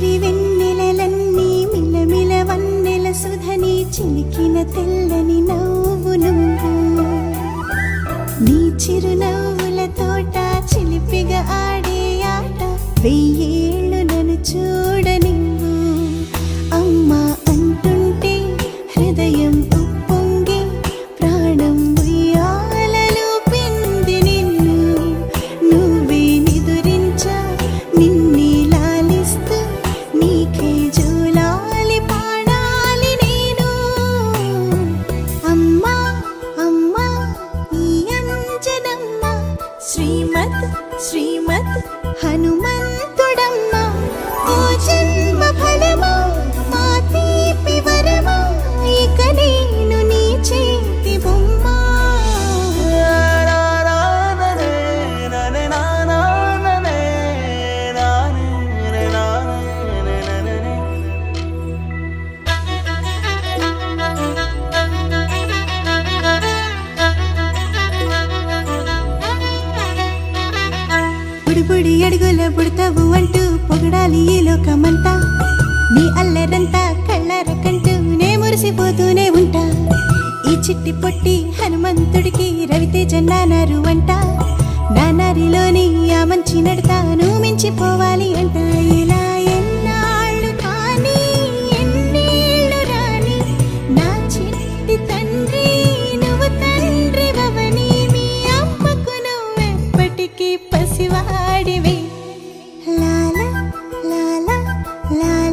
సిరి వెన్నెలలన్నీ మిలమిల వన్నెల సుధని చిలికిన తెల్లని నవ్వు నువ్వు నీ చిరునవ్వుల తోట చిలిపిగా ఆడే ఆట వెయ్యేళ్ళు నన్ను చూడనివ్వు అమ్మా అంటుంటే హృదయం ఉప్పొంగి ప్రాణం ఉయ్యాలలో పింది నిన్ను నువ్వే నిదురించా నిన్నే లాలిస్తూ నీకే జూలాలి పాడాలి నేను అమ్మా అమ్మా ఈ అంజనమ్మ శ్రీమత్ శ్రీమత్ హనుమంతుడమ్మ ఓ జన్మ ఫలమా మా తీపి వరమా ఇక నేను నీ చేతి బొమ్మ బుడిబుడి అడుగుల బుడతావు అంటూ పొగడాలి ఈ లోకమంతా నీ అల్లరంతా కళ్ళరకంటూ నే మురిసిపోతూనే ఉంటా ఈ చిట్టి పొట్టి హనుమంతుడికి రవితేజ నానారు అంట నానారిలోని ఆ మంచి నడతాను మించిపోవాలి అంట ఇలా ఎన్నాళ్ళు కానీ ఎన్నేళ్ళు రాని నా చిట్టి తండ్రి నువ్వు తండ్రి వవని మీ అమ్మకు నువ్వెప్పటికీ పసివాడివి లాలా లాలా లాలా